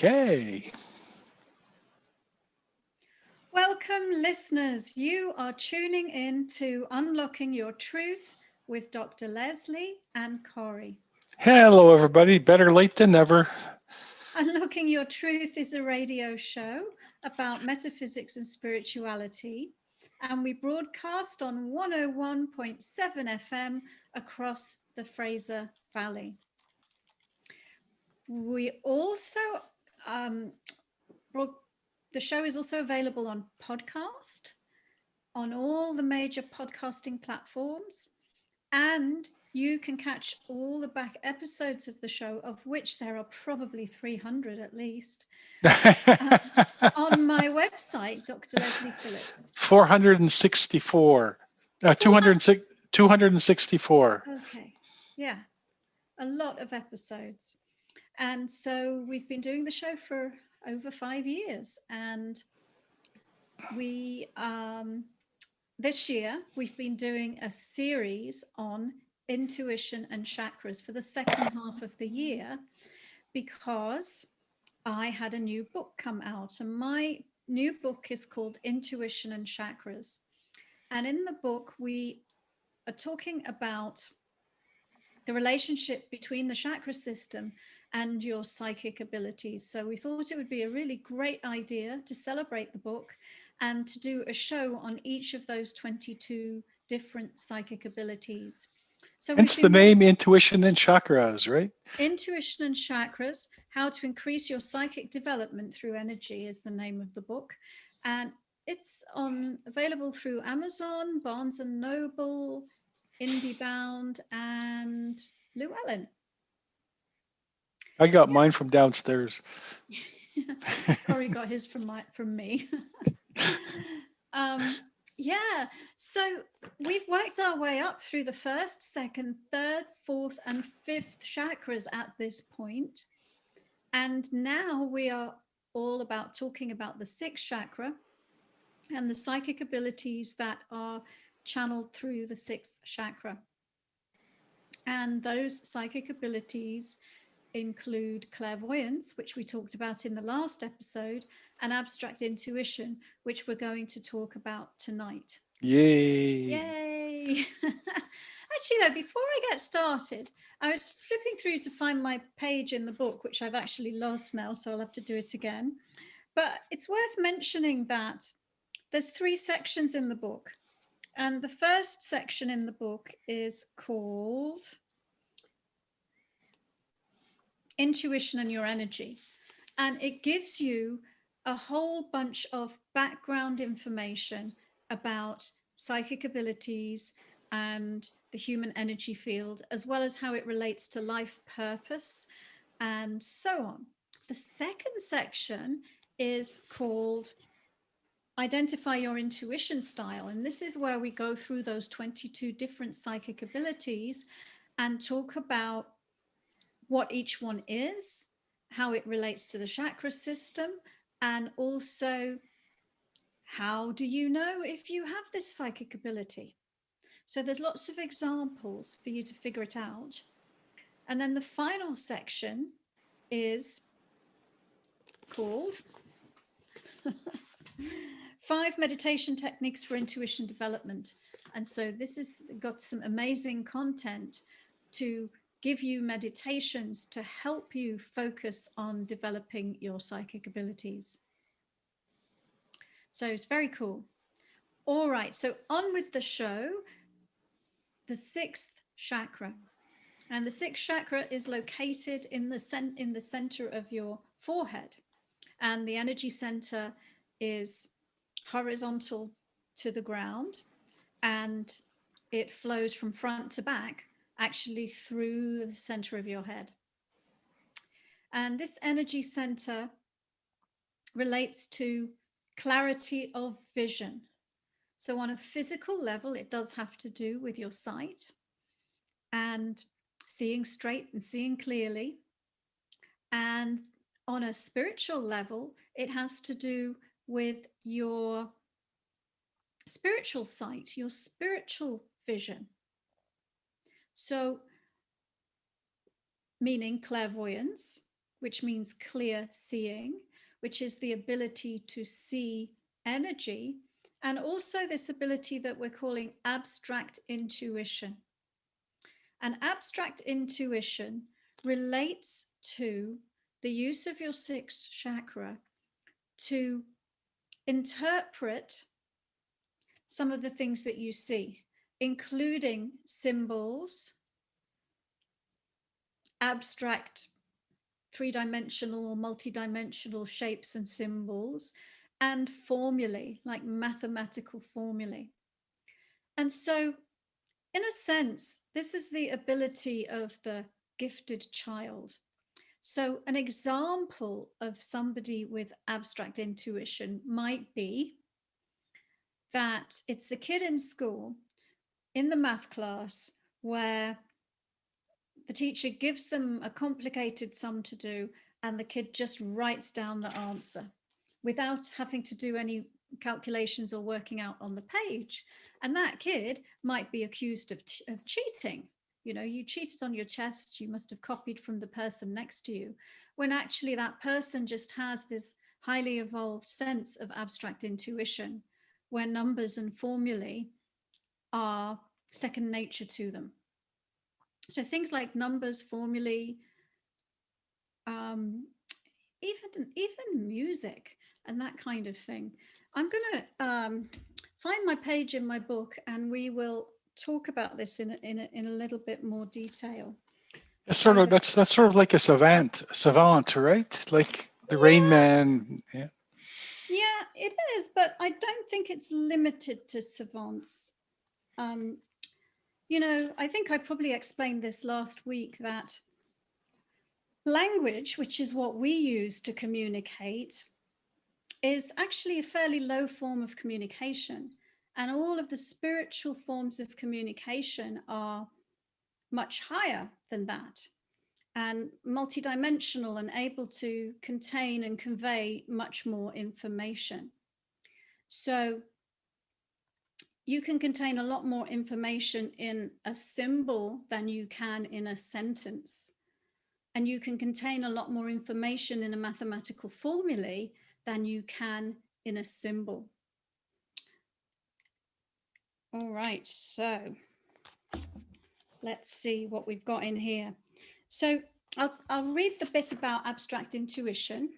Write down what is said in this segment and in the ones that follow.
Okay. Welcome, listeners. You are tuning in to Unlocking Your Truth with Dr. Leslie and Corey. Hello, everybody. Better late than never. Unlocking Your Truth is a radio show about metaphysics and spirituality, and we broadcast on 101.7 FM across the Fraser Valley. We also, the show is also available on podcast, on all the major podcasting platforms, and you can catch all the back episodes of the show, of which there are probably 300 at least, on my website, Dr. Leslie Phillips. 464. 264. Okay. Yeah. A lot of episodes. And so we've been doing the show for over 5 years. And we, this year, we've been doing a series on intuition and chakras for the second half of the year, because I had a new book come out, and my new book is called Intuition and Chakras. And in the book, we are talking about the relationship between the chakra system and your psychic abilities. So we thought it would be a really great idea to celebrate the book and to do a show on each of those 22 different psychic abilities. So hence the name Intuition and Chakras, right? Intuition and Chakras, How to Increase Your Psychic Development Through Energy is the name of the book. And it's available through Amazon, Barnes & Noble, IndieBound, and Llewellyn. I got mine from downstairs. Corey got his from me. Yeah, so we've worked our way up through the first, second, third, fourth, and fifth chakras at this point. And now we are all about talking about the sixth chakra and the psychic abilities that are channeled through the sixth chakra. And those psychic abilities include clairvoyance, which we talked about in the last episode, and abstract intuition, which we're going to talk about tonight. Yay! Actually, though, before I get started, I was flipping through to find my page in the book, which I've actually lost now, so I'll have to do it again. But it's worth mentioning that there's 3 sections in the book. And the first section in the book is called Intuition and Your Energy. And it gives you a whole bunch of background information about psychic abilities and the human energy field, as well as how it relates to life purpose and so on. The second section is called Identify Your Intuition Style. And this is where we go through those 22 different psychic abilities and talk about what each one is, how it relates to the chakra system, and also how do you know if you have this psychic ability. So there's lots of examples for you to figure it out. And then the final section is called 5 meditation techniques for intuition development. And so this has got some amazing content to give you meditations to help you focus on developing your psychic abilities. So it's very cool. All right, so on with the show. The 6th chakra. And the 6th chakra is located in the center of your forehead. And the energy center is horizontal to the ground. And it flows from front to back, actually through the center of your head. And this energy center relates to clarity of vision. So on a physical level, it does have to do with your sight and seeing straight and seeing clearly. And on a spiritual level, it has to do with your spiritual sight, your spiritual vision. So, meaning clairvoyance, which means clear seeing, which is the ability to see energy, and also this ability that we're calling abstract intuition. And abstract intuition relates to the use of your sixth chakra to interpret some of the things that you see, including symbols, abstract three-dimensional or multi-dimensional shapes and symbols, and formulae, like mathematical formulae. And so, in a sense, this is the ability of the gifted child. So an example of somebody with abstract intuition might be that it's the kid in school, in the math class, where the teacher gives them a complicated sum to do, and the kid just writes down the answer without having to do any calculations or working out on the page. And that kid might be accused of cheating. You know, you cheated on your test, you must have copied from the person next to you, when actually that person just has this highly evolved sense of abstract intuition, where numbers and formulae are second nature to them. So things like numbers, formulae, even music and that kind of thing. I'm going to find my page in my book, and we will talk about this in a little bit more detail. It's sort of that's sort of like a savant, right? Like the Rain Man. Yeah. Yeah, it is, but I don't think it's limited to savants. You know, I think I probably explained this last week, that language, which is what we use to communicate, is actually a fairly low form of communication. And all of the spiritual forms of communication are much higher than that, and multidimensional, and able to contain and convey much more information. So you can contain a lot more information in a symbol than you can in a sentence. And you can contain a lot more information in a mathematical formulae than you can in a symbol. All right, so let's see what we've got in here. So I'll read the bit about abstract intuition.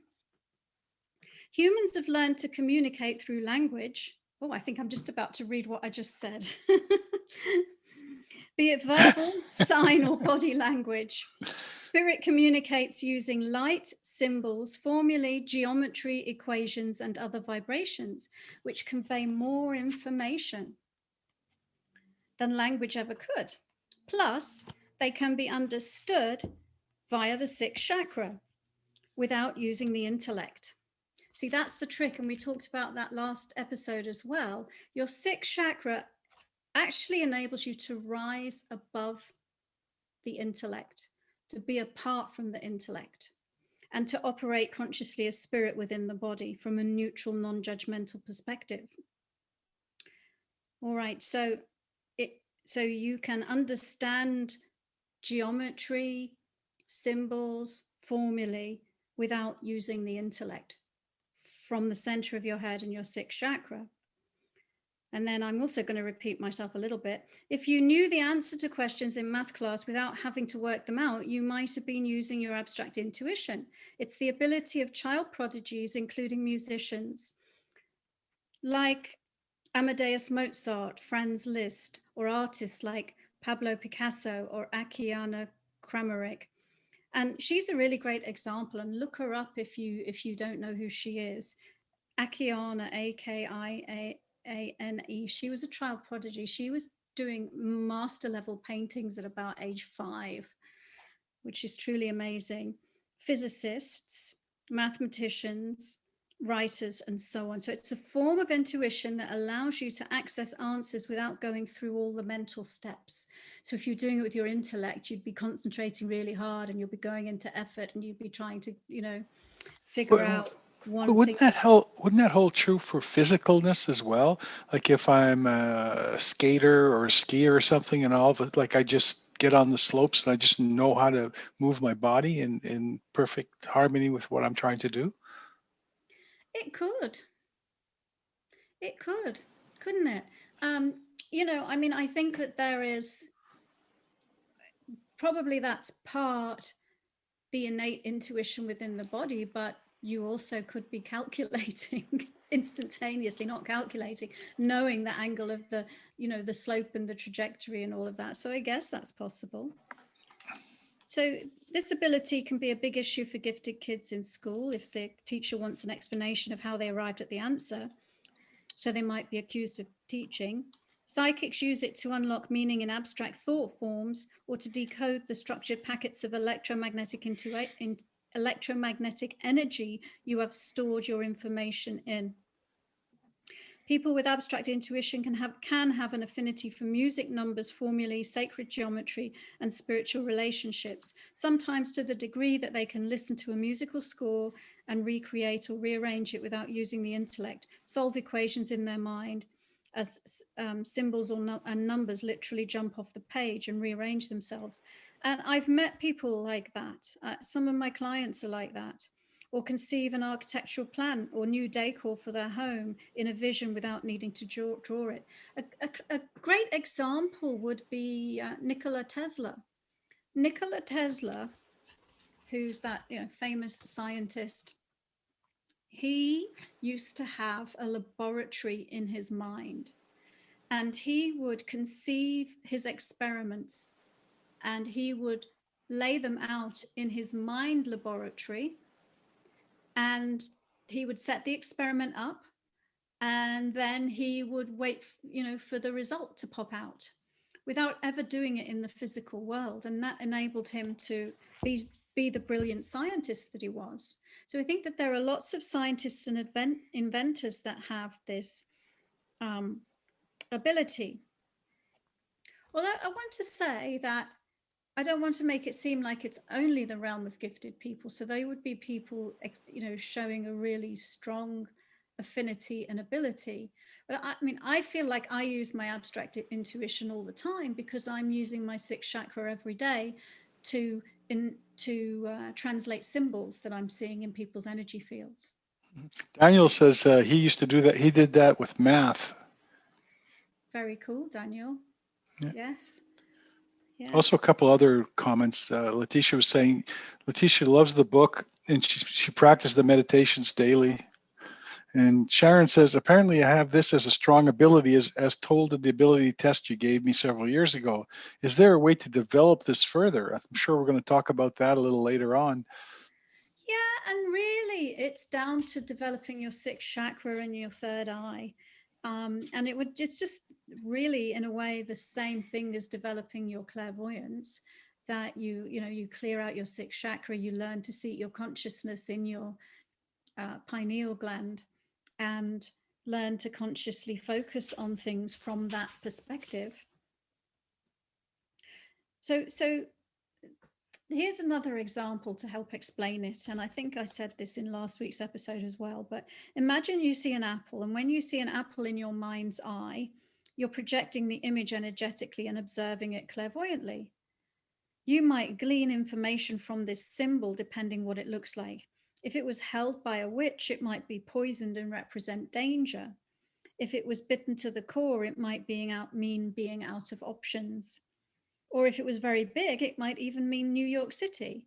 Humans have learned to communicate through language. Oh, I think I'm just about to read what I just said. Be it verbal, sign, or body language. Spirit communicates using light, symbols, formulae, geometry, equations, and other vibrations, which convey more information than language ever could. Plus, they can be understood via the sixth chakra without using the intellect. See, that's the trick, and we talked about that last episode as well. Your sixth chakra actually enables you to rise above the intellect, to be apart from the intellect, and to operate consciously as spirit within the body from a neutral, non-judgmental perspective. All right, so you can understand geometry, symbols, formulae without using the intellect from the center of your head and your sixth chakra. And then I'm also going to repeat myself a little bit. If you knew the answer to questions in math class without having to work them out, you might have been using your abstract intuition. It's the ability of child prodigies, including musicians, like Amadeus Mozart, Franz Liszt, or artists like Pablo Picasso or Akiane Kramaric. And she's a really great example, and look her up if you don't know who she is. Akiane, Akiane. She was a child prodigy. She was doing master level paintings at about age 5, which is truly amazing. Physicists, mathematicians, writers, and so on. So it's a form of intuition that allows you to access answers without going through all the mental steps. So if you're doing it with your intellect, you'd be concentrating really hard, and you'll be going into effort, and you'd be trying to, figure out one wouldn't thing. Wouldn't that hold true for physicalness as well? Like if I'm a skater or a skier or something, and all of it, like I just get on the slopes and I just know how to move my body in perfect harmony with what I'm trying to do? It could. It could, couldn't it? I mean, I think that there is probably that's part the innate intuition within the body, but you also could be calculating instantaneously, not calculating, knowing the angle of the slope and the trajectory and all of that. So I guess that's possible. So this ability can be a big issue for gifted kids in school if the teacher wants an explanation of how they arrived at the answer. So they might be accused of teaching. Psychics use it to unlock meaning in abstract thought forms or to decode the structured packets of electromagnetic energy you have stored your information in. People with abstract intuition can have an affinity for music, numbers, formulae, sacred geometry, and spiritual relationships, sometimes to the degree that they can listen to a musical score and recreate or rearrange it without using the intellect, solve equations in their mind as symbols and numbers literally jump off the page and rearrange themselves. And I've met people like that. Some of my clients are like that. Or conceive an architectural plan or new decor for their home in a vision without needing to draw it. A great example would be Nikola Tesla. Nikola Tesla, who's that famous scientist, he used to have a laboratory in his mind, and he would conceive his experiments and he would lay them out in his mind laboratory, and he would set the experiment up, and then he would wait for the result to pop out without ever doing it in the physical world. And that enabled him to be the brilliant scientist that he was. So I think that there are lots of scientists and inventors that have this ability. Although I want to say that I don't want to make it seem like it's only the realm of gifted people. So they would be people, showing a really strong affinity and ability. But I mean, I feel like I use my abstract intuition all the time because I'm using my sixth chakra every day to translate symbols that I'm seeing in people's energy fields. Daniel says he used to do that. He did that with math. Very cool, Daniel. Yeah. Yes. Yeah. Also, a couple other comments. Letitia was saying, Letitia loves the book and she practiced the meditations daily. And Sharon says, apparently I have this as a strong ability as told in the ability test you gave me several years ago. Is there a way to develop this further? I'm sure we're going to talk about that a little later on. Yeah, and really it's down to developing your sixth chakra and your third eye. And it's just really in a way the same thing as developing your clairvoyance, that you clear out your sixth chakra, you learn to seat your consciousness in your pineal gland and learn to consciously focus on things from that perspective. So here's another example to help explain it. And I think I said this in last week's episode as well, but imagine you see an apple, and when you see an apple in your mind's eye, you're projecting the image energetically and observing it clairvoyantly. You might glean information from this symbol depending what it looks like. If it was held by a witch, it might be poisoned and represent danger. If it was bitten to the core, it might mean being out of options. Or if it was very big, it might even mean New York City.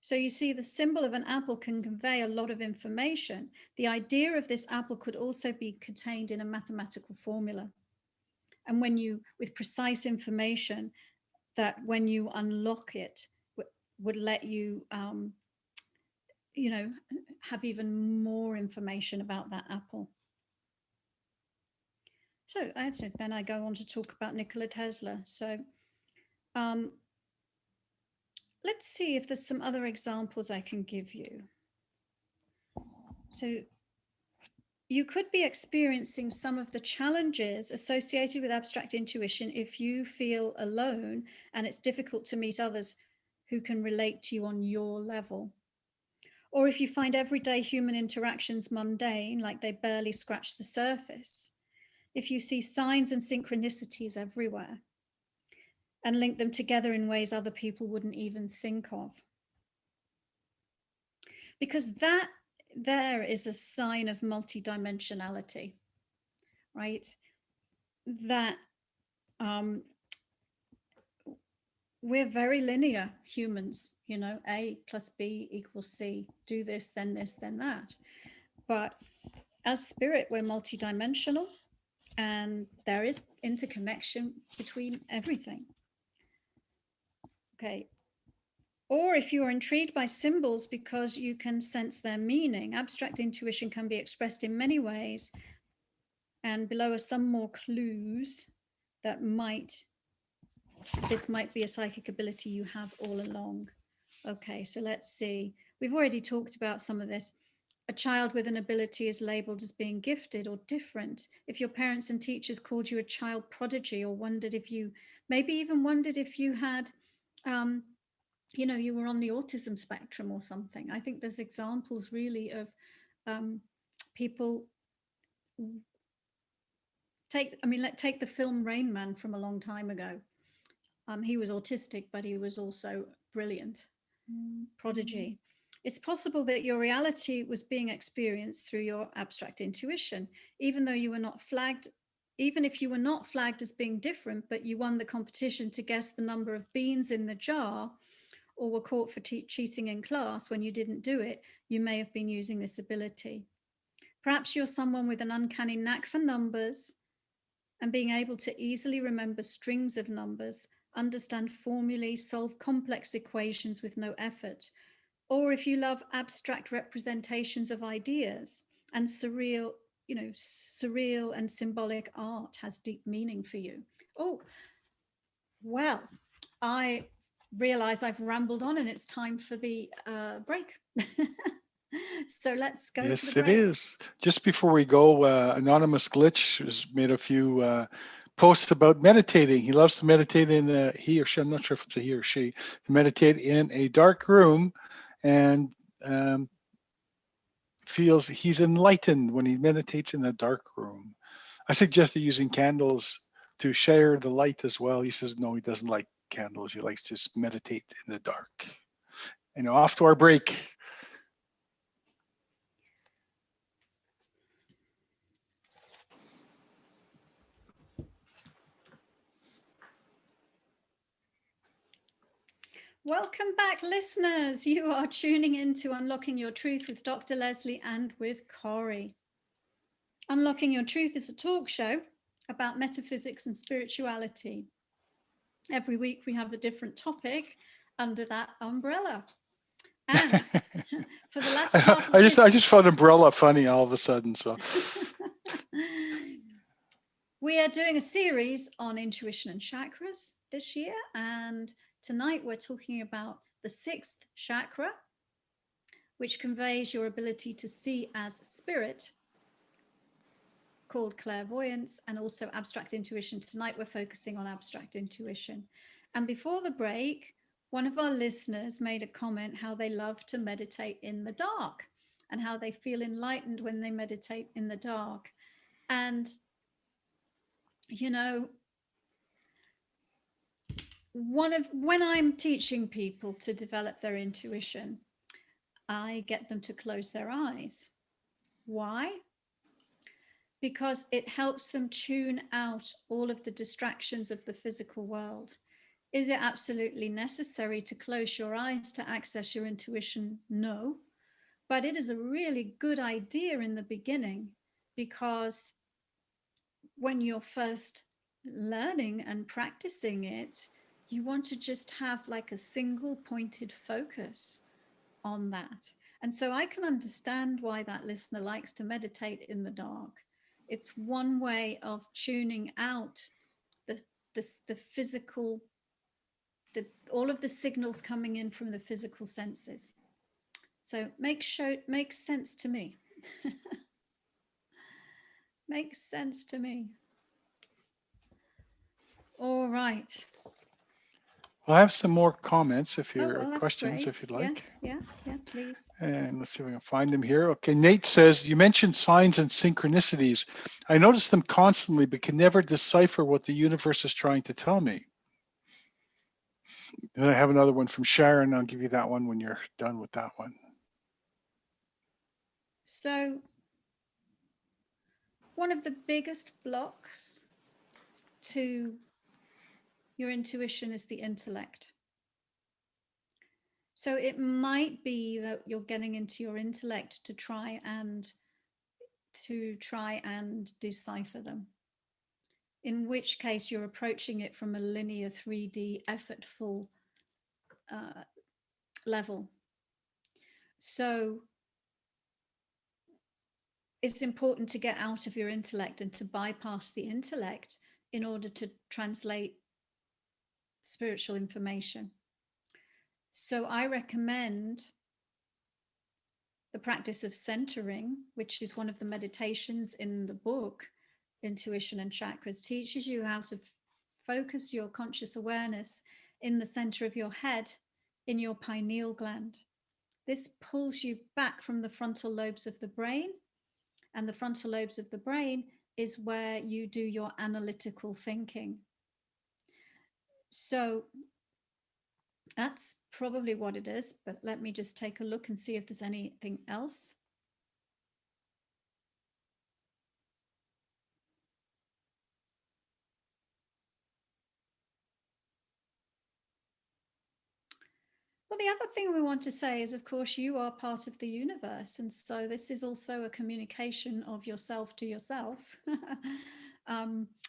So you see, the symbol of an apple can convey a lot of information. The idea of this apple could also be contained in a mathematical formula. And with precise information, that when you unlock it, would let you, have even more information about that apple. So then I go on to talk about Nikola Tesla. So let's see if there's some other examples I can give you. So you could be experiencing some of the challenges associated with abstract intuition if you feel alone and it's difficult to meet others who can relate to you on your level. Or if you find everyday human interactions mundane, like they barely scratch the surface. If you see signs and synchronicities everywhere. and link them together in ways other people wouldn't even think of. Because that there is a sign of multidimensionality, right? That we're very linear humans, you know, A plus B equals C, do this, then that. But as spirit, we're multidimensional, and there is interconnection between everything. Okay. Or if you are intrigued by symbols because you can sense their meaning, abstract intuition can be expressed in many ways. And below are some more clues that this might be a psychic ability you have all along. Okay, so let's see. We've already talked about some of this. A child with an ability is labeled as being gifted or different. If your parents and teachers called you a child prodigy, or maybe even wondered if you had, you know, you were on the autism spectrum or something. I think there's examples really of people take the film Rain Man from a long time ago. He was autistic, but he was also brilliant. Prodigy. It's possible that your reality was being experienced through your abstract intuition, even if you were not flagged as being different, but you won the competition to guess the number of beans in the jar, or were caught for cheating in class when you didn't do it, you may have been using this ability. Perhaps you're someone with an uncanny knack for numbers and being able to easily remember strings of numbers, understand formulae, solve complex equations with no effort. Or if you love abstract representations of ideas and surreal and symbolic art has deep meaning for you. Oh, well, I realize I've rambled on and it's time for the break. So let's go to the break. Yes, it is. Just before we go, Anonymous Glitch has made a few posts about meditating. He loves to meditate in he or she, I'm not sure if it's a he or she, to meditate in a dark room, and feels he's enlightened when he meditates in a dark room. I suggested using candles to share the light as well. He says no, he doesn't like candles. He likes to just meditate in the dark. And off to our break. Welcome back, listeners. You are tuning in to Unlocking Your Truth with Dr. Leslie and with Corey. Unlocking Your Truth is a talk show about metaphysics and spirituality. Every week we have a different topic under that umbrella. And for the latter half of I just found umbrella funny all of a sudden. So we are doing a series on intuition and chakras this year, and tonight we're talking about the 6th chakra, which conveys your ability to see as spirit, called clairvoyance, and also abstract intuition. Tonight we're focusing on abstract intuition. And before the break, one of our listeners made a comment how they love to meditate in the dark and how they feel enlightened when they meditate in the dark. And, you know, when I'm teaching people to develop their intuition, I get them to close their eyes. Why? Because it helps them tune out all of the distractions of the physical world. Is it absolutely necessary to close your eyes to access your intuition? No, but it is a really good idea in the beginning, because when you're first learning and practicing it, you want to just have like a single pointed focus on that. And so I can understand why that listener likes to meditate in the dark. It's one way of tuning out the physical, all of the signals coming in from the physical senses. So makes sense to me. Makes sense to me. All right. Well, I have some more comments if you're questions, great. if you'd like. Yes, yeah, please. And let's see if we can find them here. Okay, Nate says, you mentioned signs and synchronicities. I notice them constantly, but can never decipher what the universe is trying to tell me. And I have another one from Sharon. I'll give you that one when you're done with that one. So one of the biggest blocks to your intuition is the intellect. So it might be that you're getting into your intellect to try and decipher them, in which case you're approaching it from a linear 3D effortful level. So it's important to get out of your intellect and to bypass the intellect in order to translate spiritual information. So I recommend the practice of centering, which is one of the meditations in the book, Intuition and Chakras, teaches you how to focus your conscious awareness in the center of your head, in your pineal gland. This pulls you back from the frontal lobes of the brain, and the frontal lobes of the brain is where you do your analytical thinking. So that's probably what it is, but let me just take a look and see if there's anything else. Well, the other thing we want to say is, of course, you are part of the universe. And so this is also a communication of yourself to yourself.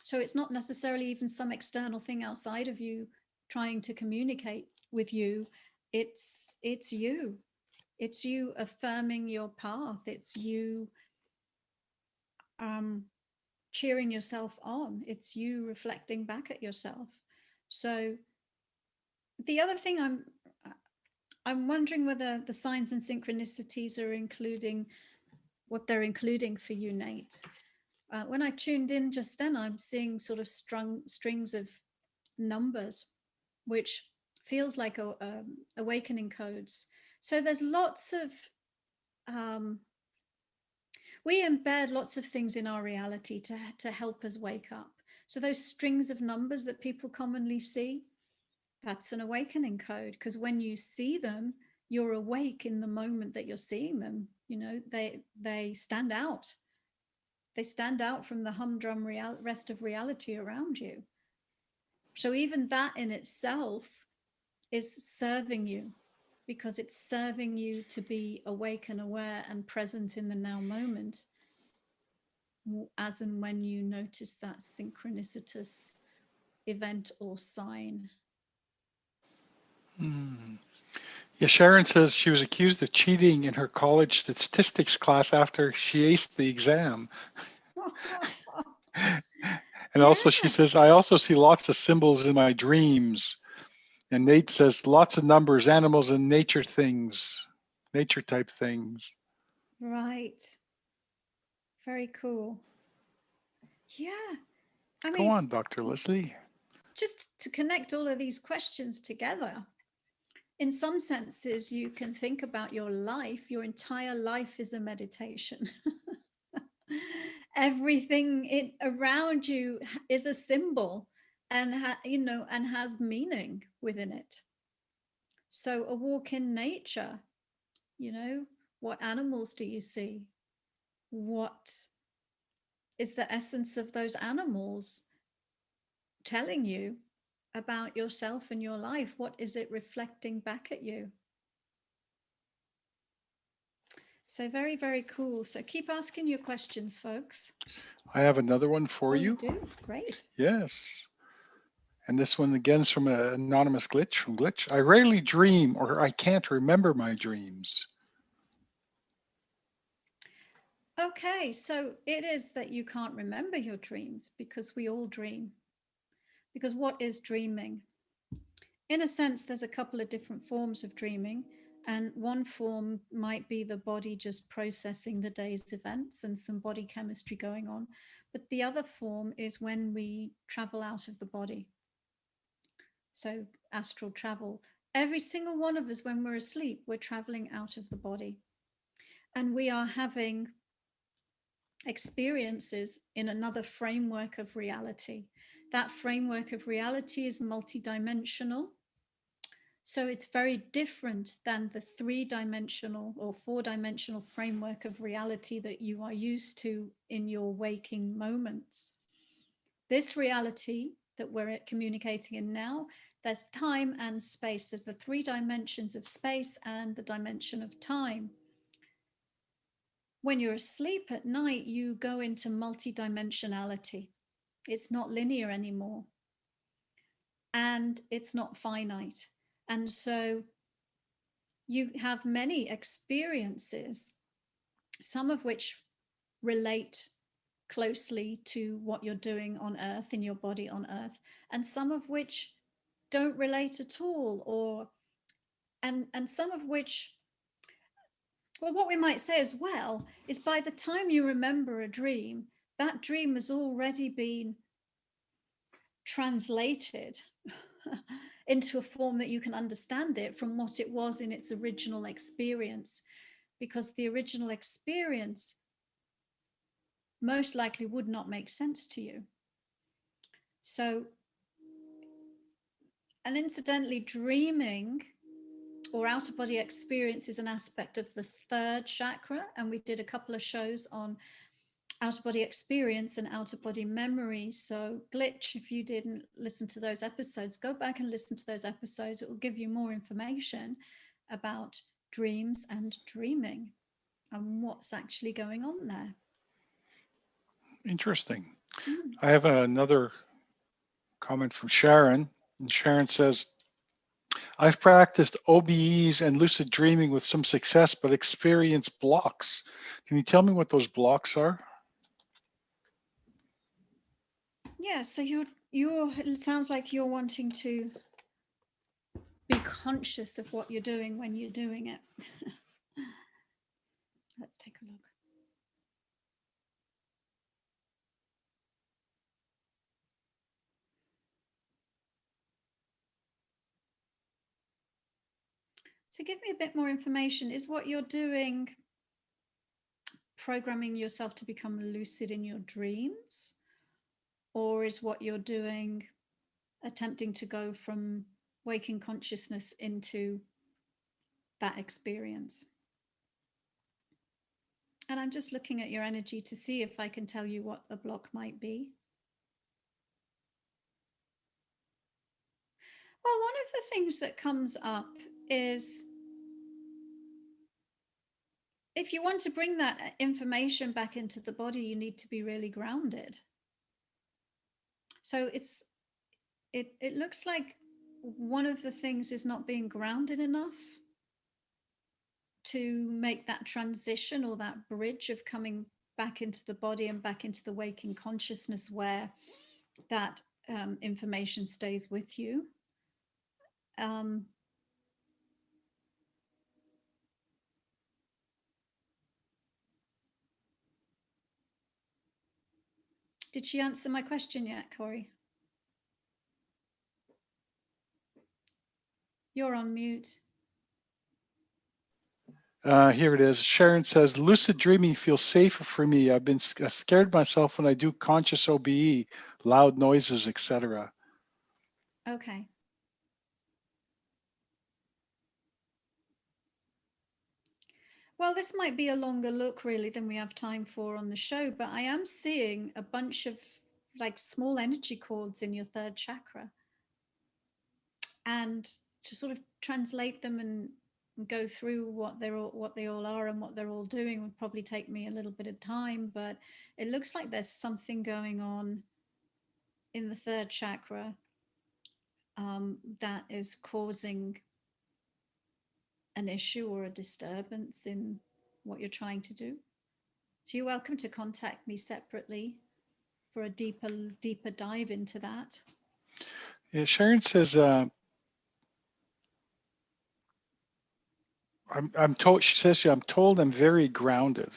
So it's not necessarily even some external thing outside of you trying to communicate with you. It's you. It's you affirming your path. It's you cheering yourself on. It's you reflecting back at yourself. So the other thing I'm wondering whether the signs and synchronicities are including what they're including for you, Nate. When I tuned in just then, I'm seeing sort of strings of numbers, which feels like awakening codes. So there's lots of, we embed lots of things in our reality to help us wake up. So those strings of numbers that people commonly see, that's an awakening code, because when you see them, you're awake in the moment that you're seeing them. You know, they stand out. They stand out from the humdrum rest of reality around you. So even that in itself is serving you, because it's serving you to be awake and aware and present in the now moment, as and when you notice that synchronicitous event or sign. Yeah, Sharon says she was accused of cheating in her college statistics class after she aced the exam. And also she says, I also see lots of symbols in my dreams. And Nate says lots of numbers, animals, and nature things, nature type things. Right. Very cool. Yeah. I Go mean, on, Dr. Leslie. just to connect all of these questions together, in some senses, you can think about your life. Your entire life is a meditation. Everything around you is a symbol, and and has meaning within it. So a walk in nature, what animals do you see? What is the essence of those animals telling you about yourself and your life? What is it reflecting back at you? So very, very cool. So keep asking your questions, folks. I have another one for you. You do? Great. Yes. And this one again is from an anonymous Glitch from Glitch. I rarely dream, or I can't remember my dreams. Okay, so it is that you can't remember your dreams, because we all dream. Because what is dreaming? In a sense, there's a couple of different forms of dreaming. And one form might be the body just processing the day's events and some body chemistry going on. But the other form is when we travel out of the body. So astral travel. Every single one of us, when we're asleep, we're traveling out of the body. And we are having experiences in another framework of reality. That framework of reality is multidimensional. So it's very different than the 3-dimensional or 4-dimensional framework of reality that you are used to in your waking moments. This reality that we're communicating in now, there's time and space. There's the 3 dimensions of space and the dimension of time. When you're asleep at night, you go into multidimensionality. It's not linear anymore. And it's not finite. And so you have many experiences, some of which relate closely to what you're doing on Earth, in your body on Earth, and some of which don't relate at all, or and some of which, well, what we might say as well is by the time you remember a dream, that dream has already been translated into a form that you can understand it from what it was in its original experience, because the original experience most likely would not make sense to you. So, and incidentally, dreaming or out-of-body experience is an aspect of the 3rd chakra, and we did a couple of shows on out-of-body experience and out-of-body memory. So Glitch, if you didn't listen to those episodes, go back and listen to those episodes. It will give you more information about dreams and dreaming and what's actually going on there. Interesting. I have another comment from Sharon. And Sharon says, I've practiced OBEs and lucid dreaming with some success, but experienced blocks. Can you tell me what those blocks are? Yeah, so it sounds like you're wanting to be conscious of what you're doing when you're doing it. Let's take a look. So give me a bit more information. Is what you're doing programming yourself to become lucid in your dreams? Or is what you're doing attempting to go from waking consciousness into that experience? And I'm just looking at your energy to see if I can tell you what a block might be. Well, one of the things that comes up is if you want to bring that information back into the body, you need to be really grounded. So it looks like one of the things is not being grounded enough to make that transition or that bridge of coming back into the body and back into the waking consciousness where that information stays with you. Did she answer my question yet, Corey? You're on mute. Here it is. Sharon says, lucid dreaming feels safer for me. I've been scared myself when I do conscious OBE, loud noises, etc. Okay. Well, this might be a longer look really than we have time for on the show, but I am seeing a bunch of like small energy cords in your 3rd chakra. And to sort of translate them and go through what they all are and what they're all doing would probably take me a little bit of time, but it looks like there's something going on in the 3rd chakra that is causing an issue or a disturbance in what you're trying to do. So you're welcome to contact me separately for a deeper dive into that. Yeah, Sharon says, I'm told. She says, I'm told I'm very grounded.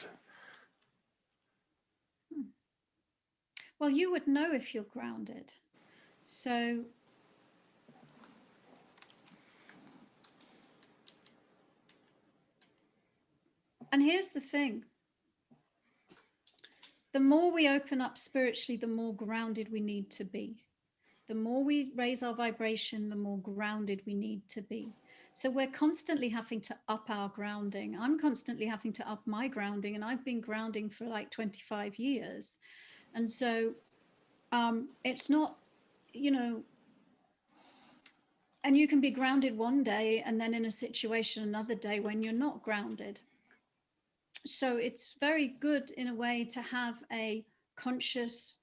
Well, you would know if you're grounded. So and here's the thing. The more we open up spiritually, the more grounded we need to be. The more we raise our vibration, the more grounded we need to be. So we're constantly having to up our grounding. I'm constantly having to up my grounding, and I've been grounding for like 25 years. And so it's not, you know, and you can be grounded one day and then in a situation another day when you're not grounded. So it's very good in a way to have a conscious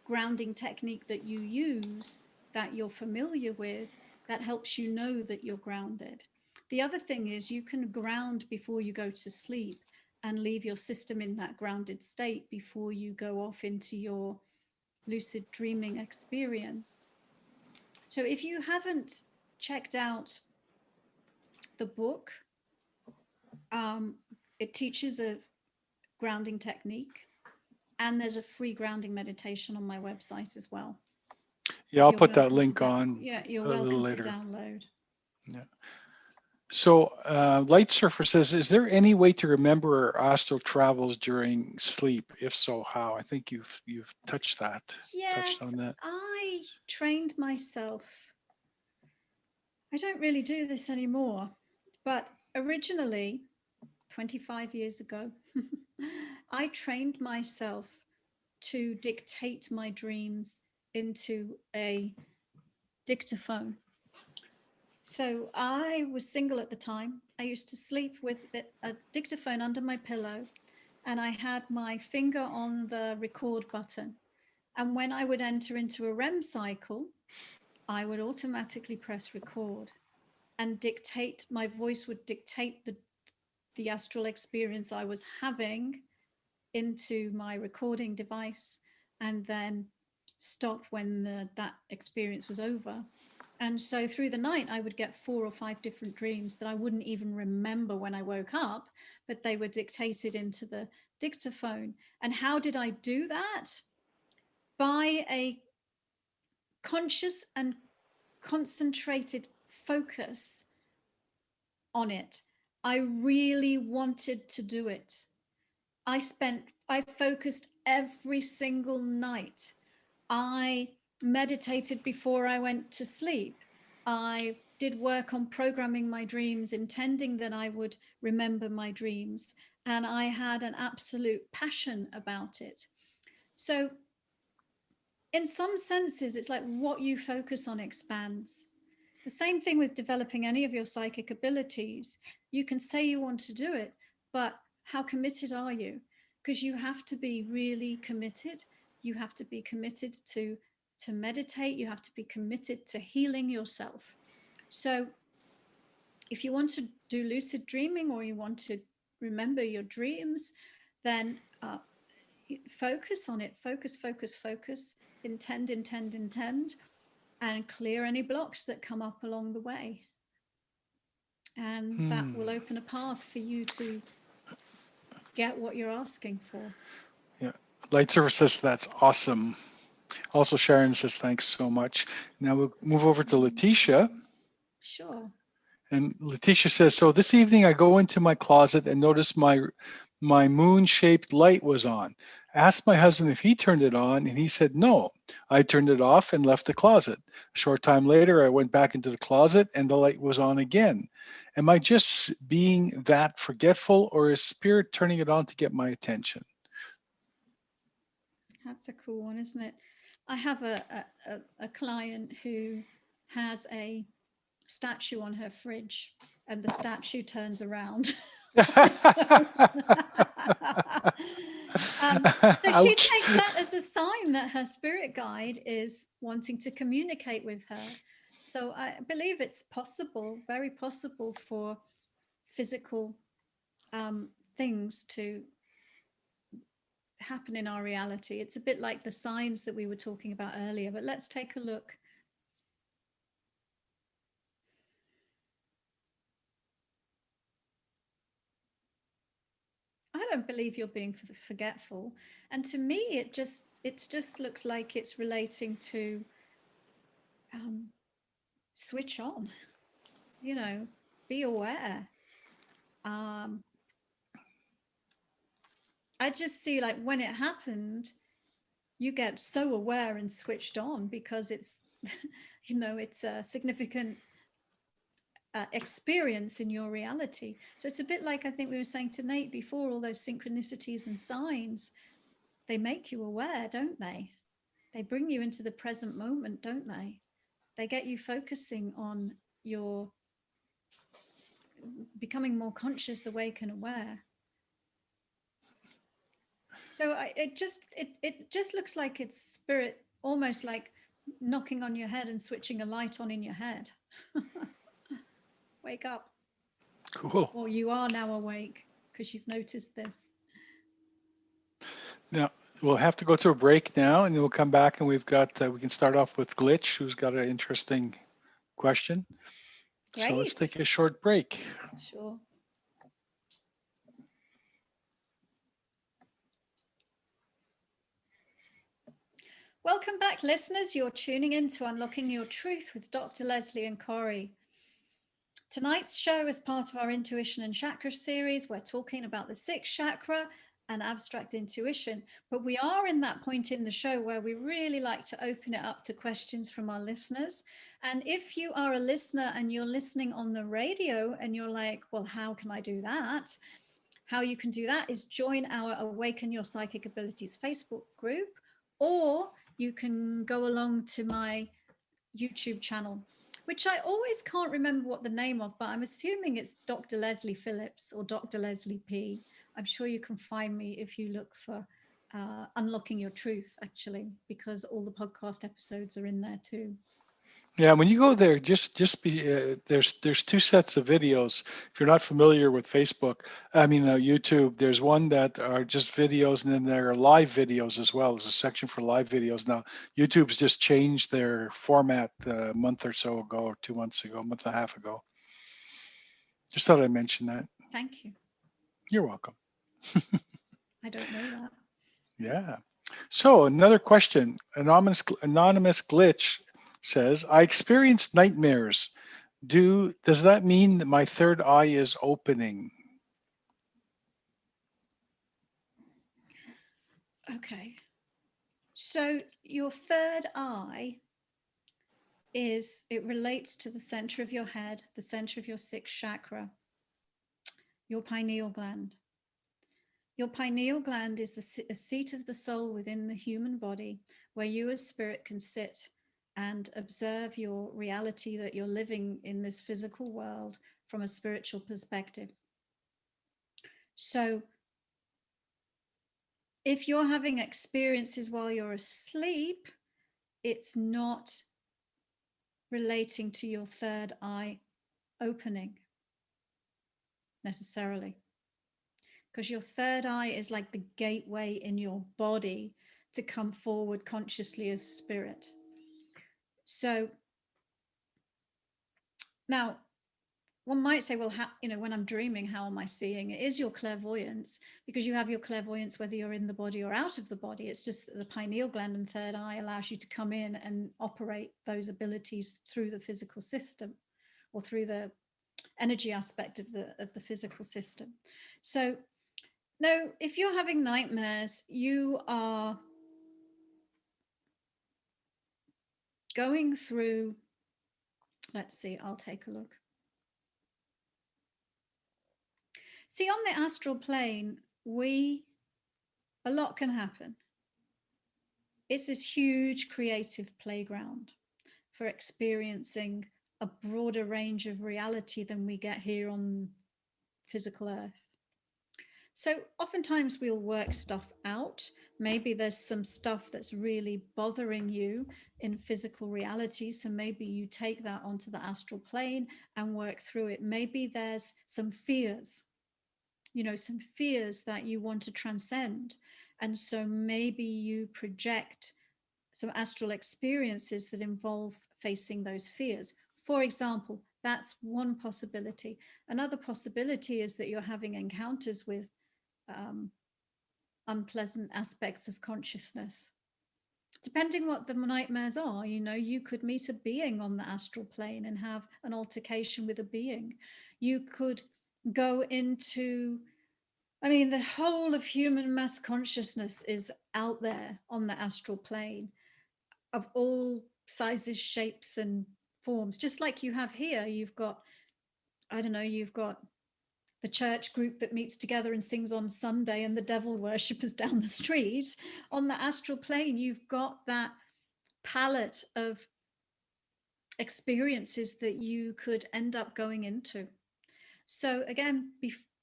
grounding technique that you use, that you're familiar with, that helps you know that you're grounded. The other thing is you can ground before you go to sleep and leave your system in that grounded state before you go off into your lucid dreaming experience. So if you haven't checked out the book, it teaches a grounding technique, and there's a free grounding meditation on my website as well. Yeah, I'll put that link on Yeah, you're a little welcome later. to download. Yeah. So Light Surfer says, is there any way to remember our astral travels during sleep? If so, how? I think you've touched that. Yes, on that. I trained myself. I don't really do this anymore, but originally, 25 years ago, I trained myself to dictate my dreams into a dictaphone. So I was single at the time. I used to sleep with a dictaphone under my pillow, and I had my finger on the record button. And when I would enter into a REM cycle, I would automatically press record and dictate, my voice would dictate the astral experience I was having into my recording device, and then stop when that experience was over. And so through the night, I would get 4 or 5 different dreams that I wouldn't even remember when I woke up, but they were dictated into the dictaphone. And how did I do that? By a conscious and concentrated focus on it. I really wanted to do it. I focused every single night. I meditated before I went to sleep. I did work on programming my dreams, intending that I would remember my dreams. And I had an absolute passion about it. So, in some senses, it's like what you focus on expands. The same thing with developing any of your psychic abilities. You can say you want to do it, but how committed are you? Because you have to be really committed. You have to be committed to meditate. You have to be committed to healing yourself. So if you want to do lucid dreaming, or you want to remember your dreams, then focus on it. Focus, focus, focus. Intend, intend, intend, and clear any blocks that come up along the way. And that will open a path for you to get what you're asking for. Yeah. Light Surfer says, that's awesome. Also, Sharon says, thanks so much. Now we'll move over to Letitia. Sure. And Letitia says, so this evening I go into my closet and notice my moon-shaped light was on. I asked my husband if he turned it on, and he said no. I turned it off and left the closet. A short time later, I went back into the closet and the light was on again. Am I just being that forgetful, or is spirit turning it on to get my attention? That's a cool one, isn't it? I have a client who has a statue on her fridge, and the statue turns around. So she takes that as a sign that her spirit guide is wanting to communicate with her. So I believe it's possible, very possible, for physical things to happen in our reality. It's a bit like the signs that we were talking about earlier, but let's take a look. I don't believe you're being forgetful. And to me, it just looks like it's relating to switch on, be aware. I just see, like, when it happened, you get so aware and switched on because it's, it's a significant experience in your reality. So it's a bit like I think we were saying to Nate before, all those synchronicities and signs, they make you aware, don't they? They bring you into the present moment, don't they? They get you focusing on your becoming more conscious, awake, and aware. So it just looks like it's spirit, almost like knocking on your head and switching a light on in your head. Wake up. Cool. Or you are now awake because you've noticed this. Now, we'll have to go to a break now, and then we'll come back, and we can start off with Glitch, who's got an interesting question. Great. So let's take a short break. Sure. Welcome back, listeners. You're tuning in to Unlocking Your Truth with Dr. Leslie and Corey. Tonight's show is part of our Intuition and Chakra series. We're talking about the sixth chakra and abstract intuition, but we are in that point in the show where we really like to open it up to questions from our listeners. And if you are a listener and you're listening on the radio and you're like, well, how can I do that? How you can do that is join our Awaken Your Psychic Abilities Facebook group, or you can go along to my YouTube channel, which I always can't remember what the name of, but I'm assuming it's Dr. Leslie Phillips or Dr. Leslie P. I'm sure you can find me if you look for Unlocking Your Truth, actually, because all the podcast episodes are in there too. Yeah, when you go there, just be there's two sets of videos. If you're not familiar with Facebook, YouTube, there's one that are just videos, and then there are live videos as well. There's a section for live videos. Now, YouTube's just changed their format a month or so ago, or 2 months ago, a month and a half ago. Just thought I'd mention that. Thank you. You're welcome. I don't know that. Yeah. So another question, anonymous glitch says, I experienced nightmares. Does that mean that my third eye is opening? Okay. So your third eye it relates to the center of your head, the center of your sixth chakra, your pineal gland. Your pineal gland is a seat of the soul within the human body, where you as spirit can sit and observe your reality that you're living in this physical world from a spiritual perspective. So if you're having experiences while you're asleep, it's not relating to your third eye opening necessarily, because your third eye is like the gateway in your body to come forward consciously as spirit. So now one might say, well, when I'm dreaming, how am I seeing? It is your clairvoyance, because you have your clairvoyance whether you're in the body or out of the body. It's just that the pineal gland and third eye allows you to come in and operate those abilities through the physical system, or through the energy aspect of the physical system. So no, if you're having nightmares, you are going through, let's see, I'll take a look. See, on the astral plane, a lot can happen. It's this huge creative playground for experiencing a broader range of reality than we get here on physical Earth. So oftentimes we'll work stuff out. Maybe there's some stuff that's really bothering you in physical reality. So maybe you take that onto the astral plane and work through it. Maybe there's some fears, some fears that you want to transcend. And so maybe you project some astral experiences that involve facing those fears. For example, that's one possibility. Another possibility is that you're having encounters with unpleasant aspects of consciousness. Depending what the nightmares are, you could meet a being on the astral plane and have an altercation with a being. You could go into I mean, the whole of human mass consciousness is out there on the astral plane of all sizes, shapes, and forms. Just like you have here, you've got, I don't know, you've got the church group that meets together and sings on Sunday and the devil worshippers down the street. On the astral plane, you've got that palette of experiences that you could end up going into. So again,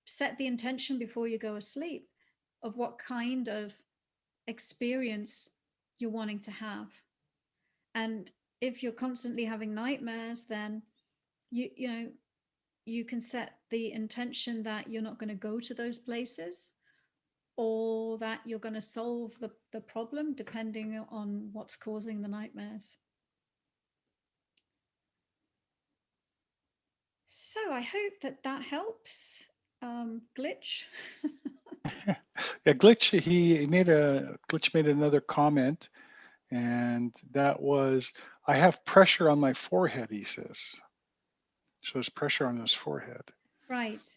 set the intention before you go asleep of what kind of experience you're wanting to have. And if you're constantly having nightmares, then you know, you can set the intention that you're not going to go to those places, or that you're going to solve the problem depending on what's causing the nightmares. So I hope that helps. Glitch. Yeah, Glitch made another comment, and that was, I have pressure on my forehead, he says. So there's pressure on his forehead. Right.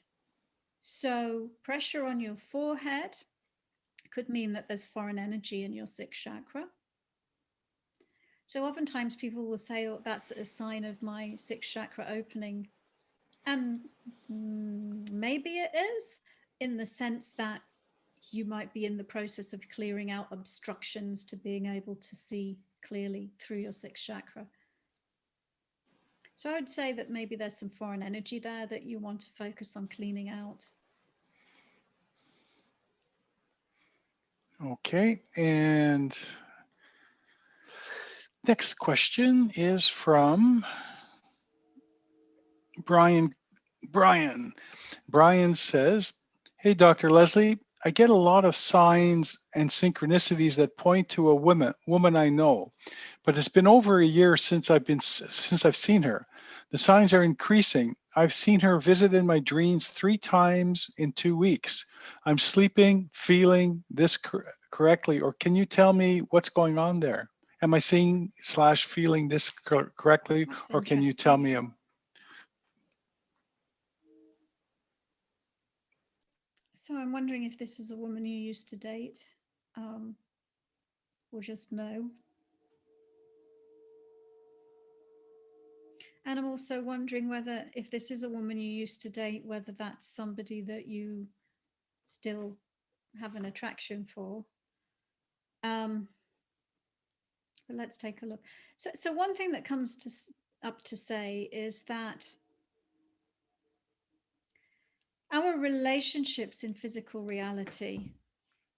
So pressure on your forehead could mean that there's foreign energy in your sixth chakra. So oftentimes people will say, oh, that's a sign of my sixth chakra opening. And maybe it is, in the sense that you might be in the process of clearing out obstructions to being able to see clearly through your sixth chakra. So I would say that maybe there's some foreign energy there that you want to focus on cleaning out. Okay, and next question is from Brian. Brian says, hey, Dr. Leslie, I get a lot of signs and synchronicities that point to a woman I know, but it's been over a year since I've seen her. The signs are increasing. I've seen her visit in my dreams 3 times in 2 weeks. I'm sleeping, feeling this correctly, or can you tell me what's going on there? Am I seeing / feeling this correctly, That's or can you tell me? So I'm wondering if this is a woman you used to date, or just know. And I'm also wondering whether, if this is a woman you used to date, whether that's somebody that you still have an attraction for. But let's take a look. So one thing that comes up to say is that our relationships in physical reality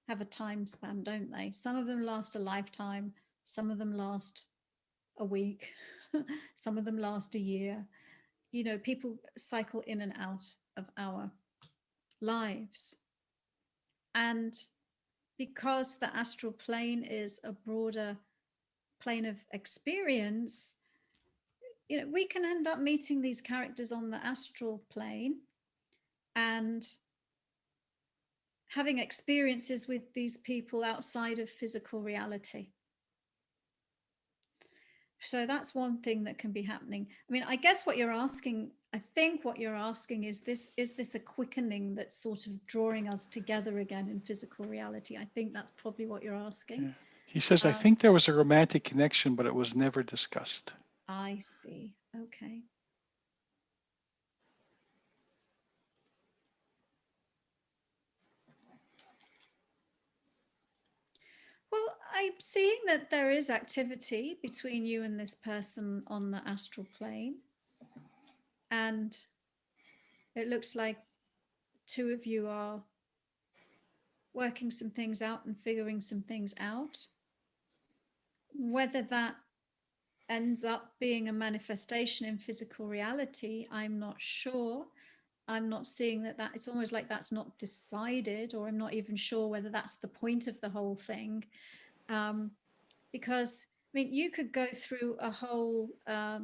have a time span, don't they? Some of them last a lifetime, some of them last a week, some of them last a year. You know, people cycle in and out of our lives. And because the astral plane is a broader plane of experience, you know, we can end up meeting these characters on the astral plane and having experiences with these people outside of physical reality. So that's one thing that can be happening. I mean, I guess what you're asking, I think what you're asking is this a quickening that's sort of drawing us together again in physical reality? I think that's probably what you're asking. Yeah. He says, I think there was a romantic connection, but it was never discussed. I see. Okay. Well, I'm seeing that there is activity between you and this person on the astral plane. And it looks like 2 of you are working some things out and figuring some things out. Whether that ends up being a manifestation in physical reality, I'm not sure. I'm not seeing that it's almost like that's not decided, or I'm not even sure whether that's the point of the whole thing. Because, I mean, you could go through a whole, I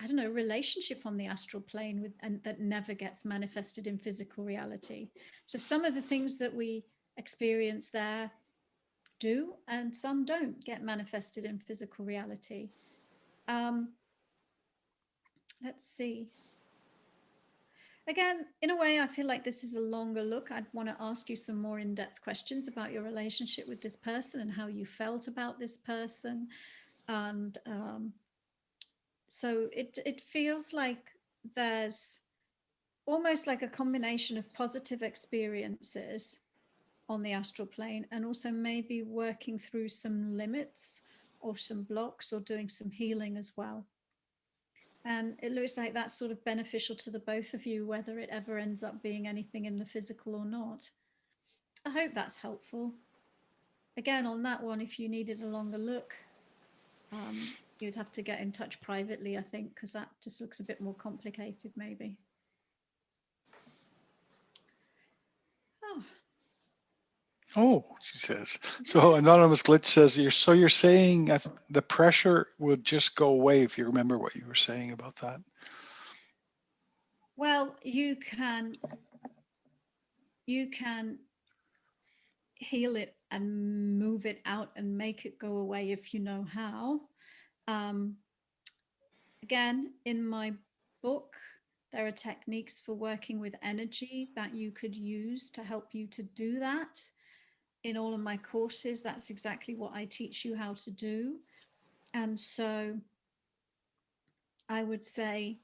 don't know, relationship on the astral plane and that never gets manifested in physical reality. So some of the things that we experience there do, and some don't get manifested in physical reality. Let's see. Again, in a way, I feel like this is a longer look. I'd want to ask you some more in-depth questions about your relationship with this person and how you felt about this person. And so it feels like there's almost like a combination of positive experiences on the astral plane, and also maybe working through some limits or some blocks or doing some healing as well. And it looks like that's sort of beneficial to the both of you, whether it ever ends up being anything in the physical or not. I hope that's helpful. Again, on that one, if you needed a longer look, you'd have to get in touch privately, I think, because that just looks a bit more complicated, maybe. Oh, Oh, she says. So yes. Anonymous Glitch says, you're saying that the pressure would just go away, if you remember what you were saying about that. Well, you can heal it and move it out and make it go away if you know how. Again, in my book, there are techniques for working with energy that you could use to help you to do that. In all of my courses, that's exactly what I teach you how to do. And so I would say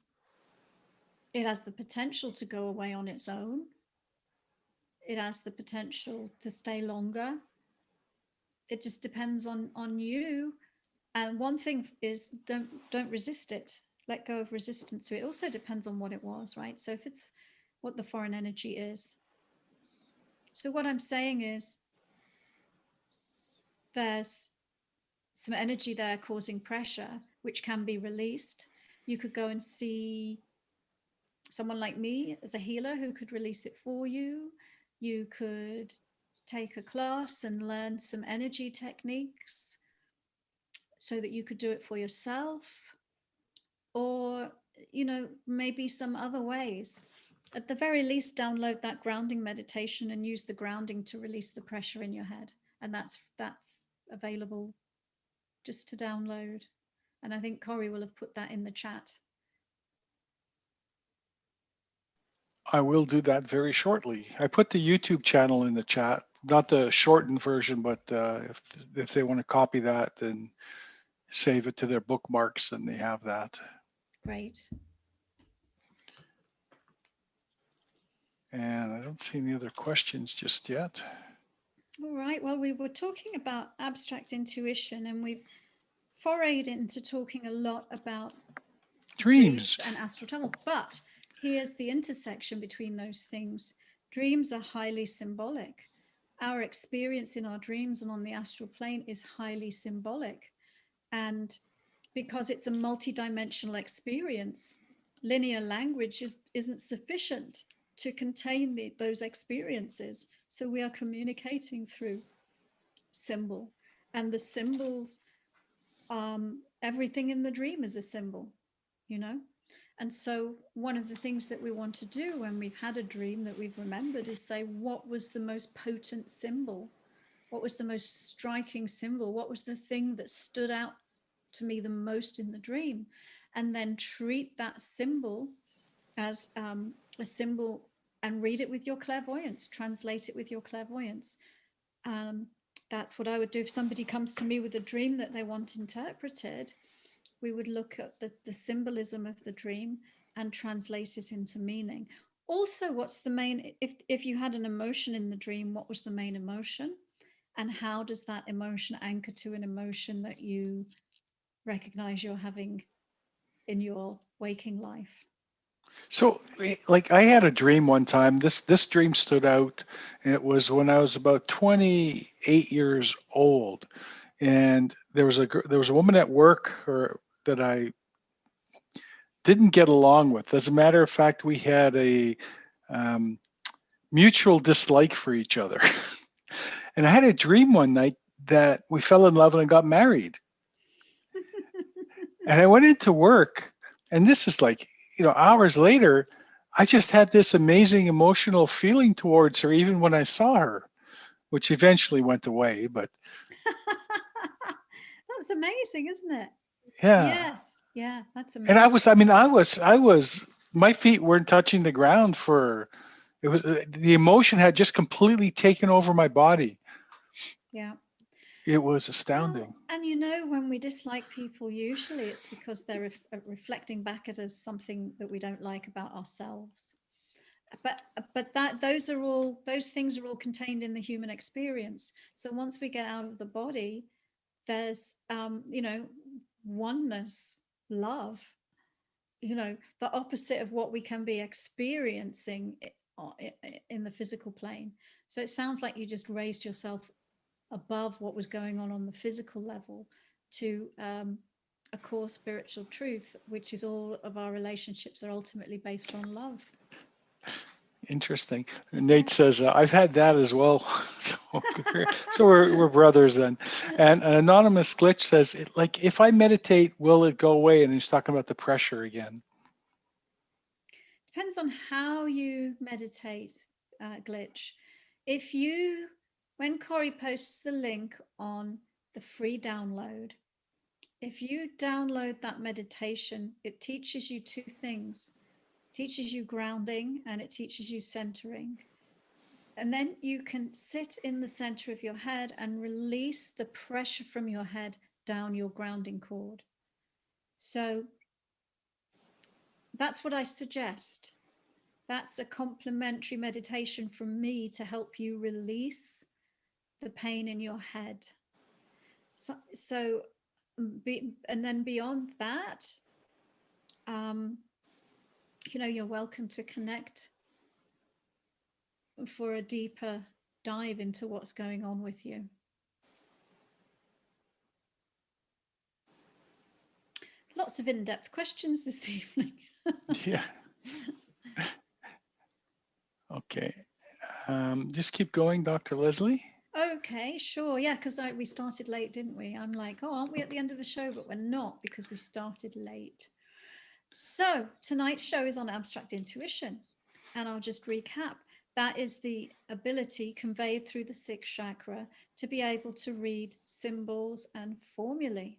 it has the potential to go away on its own. It has the potential to stay longer. It just depends on you. And one thing is don't resist it. Let go of resistance to it. Also depends on what it was, right? So if it's what the foreign energy is. So what I'm saying is there's some energy there causing pressure, which can be released. You could go and see someone like me as a healer who could release it for you. You could take a class and learn some energy techniques so that you could do it for yourself, or maybe some other ways. At the very least, download that grounding meditation and use the grounding to release the pressure in your head, and that's available just to download. And I think Corey will have put that in the chat. I will do that very shortly. I put the YouTube channel in the chat, not the shortened version, but if they want to copy that, then save it to their bookmarks, and they have that. Great. And I don't see any other questions just yet. All right. Well, we were talking about abstract intuition, and we've forayed into talking a lot about dreams and astral travel. But here's the intersection between those things. Dreams are highly symbolic. Our experience in our dreams and on the astral plane is highly symbolic. And because it's a multidimensional experience, linear language isn't sufficient to contain those experiences. So we are communicating through symbol. And the symbols, everything in the dream is a symbol, you know? And so one of the things that we want to do when we've had a dream that we've remembered is say, what was the most potent symbol? What was the most striking symbol? What was the thing that stood out to me the most in the dream? And then treat that symbol as a symbol and read it with your clairvoyance, translate it with your clairvoyance. That's what I would do if somebody comes to me with a dream that they want interpreted. We would look at the symbolism of the dream and translate it into meaning. Also, what's the main, if you had an emotion in the dream, what was the main emotion? And how does that emotion anchor to an emotion that you recognize you're having in your waking life? So, like, I had a dream one time. This dream stood out. It was when I was about 28 years old, and there was a woman at work that I didn't get along with. As a matter of fact, we had a mutual dislike for each other. And I had a dream one night that we fell in love and got married. And I went into work, and this is like, hours later, I just had this amazing emotional feeling towards her, even when I saw her, which eventually went away. But that's amazing, isn't it? yeah. Yes. Yeah, that's And amazing. I was my feet weren't touching the ground for, it was, the emotion had just completely taken over my body. Yeah. It was Well, astounding. and you know, when we dislike people, usually it's because they're reflecting back at us something that we don't like about ourselves. But those things are all contained in the human experience. So once we get out of the body, there's oneness, love, the opposite of what we can be experiencing in the physical plane. So it sounds like you just raised yourself above what was going on the physical level to a core spiritual truth, which is all of our relationships are ultimately based on love. Interesting. Nate says, I've had that as well. So we're brothers then. And an anonymous glitch says, like, if I meditate, will it go away? And he's talking about the pressure again. Depends on how you meditate, glitch. When Corey posts the link on the free download, if you download that meditation, it teaches you two things. It teaches you grounding and it teaches you centering. And then you can sit in the center of your head and release the pressure from your head down your grounding cord. So that's what I suggest. That's a complementary meditation from me to help you release the pain in your head. And then beyond that, you're welcome to connect for a deeper dive into what's going on with you. Lots of in-depth questions this evening. Yeah. Okay. Just keep going, Dr. Leslie. Okay, sure. Yeah, because we started late, didn't we? I'm like, oh, aren't we at the end of the show? But we're not, because we started late. So tonight's show is on abstract intuition. And I'll just recap. That is the ability conveyed through the sixth chakra to be able to read symbols and formulae.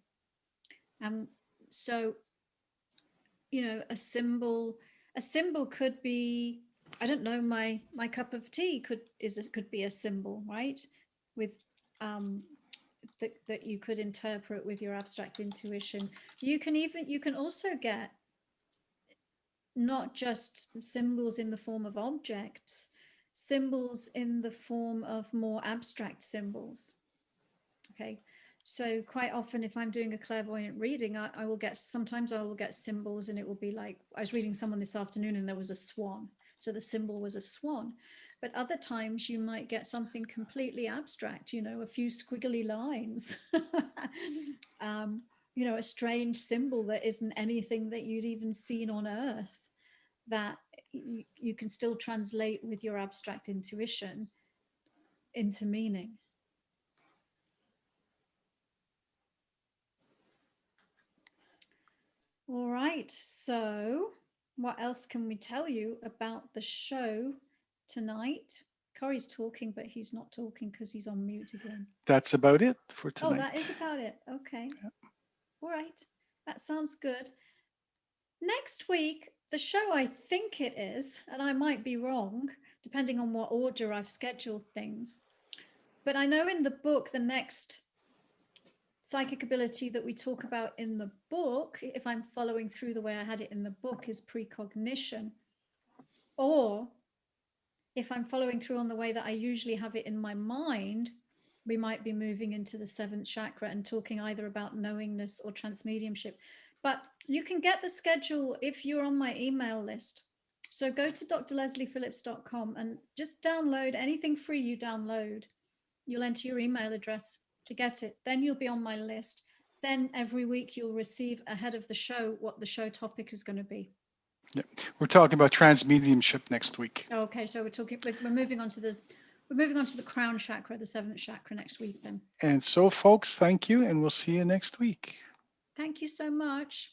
And so, a symbol could be, I don't know, my cup of tea could be a symbol, right? With that you could interpret with your abstract intuition. You can also get not just symbols in the form of objects, symbols in the form of more abstract symbols. Okay. So quite often, if I'm doing a clairvoyant reading, sometimes I will get symbols, and it will be like, I was reading someone this afternoon and there was a swan. So the symbol was a swan. But other times you might get something completely abstract, a few squiggly lines, a strange symbol that isn't anything that you'd even seen on Earth, that you can still translate with your abstract intuition into meaning. All right, so what else can we tell you about the show tonight? Corey's talking, but he's not talking because he's on mute again. That's about it for tonight. Oh, that is about it. Okay. Yeah. All right. That sounds good. Next week, the show, I think it is, and I might be wrong, depending on what order I've scheduled things. But I know in the book, the next psychic ability that we talk about in the book, if I'm following through the way I had it in the book, is precognition. Or if I'm following through on the way that I usually have it in my mind, we might be moving into the seventh chakra and talking either about knowingness or transmediumship. But you can get the schedule if you're on my email list. So go to drlesliephillips.com and just download anything free you download. You'll enter your email address to get it. Then you'll be on my list. Then every week you'll receive ahead of the show what the show topic is going to be. Yeah. We're talking about transmediumship next week. Okay, so we're moving on to the crown chakra, the seventh chakra, next week then. And so, folks, thank you, and we'll see you next week. Thank you so much.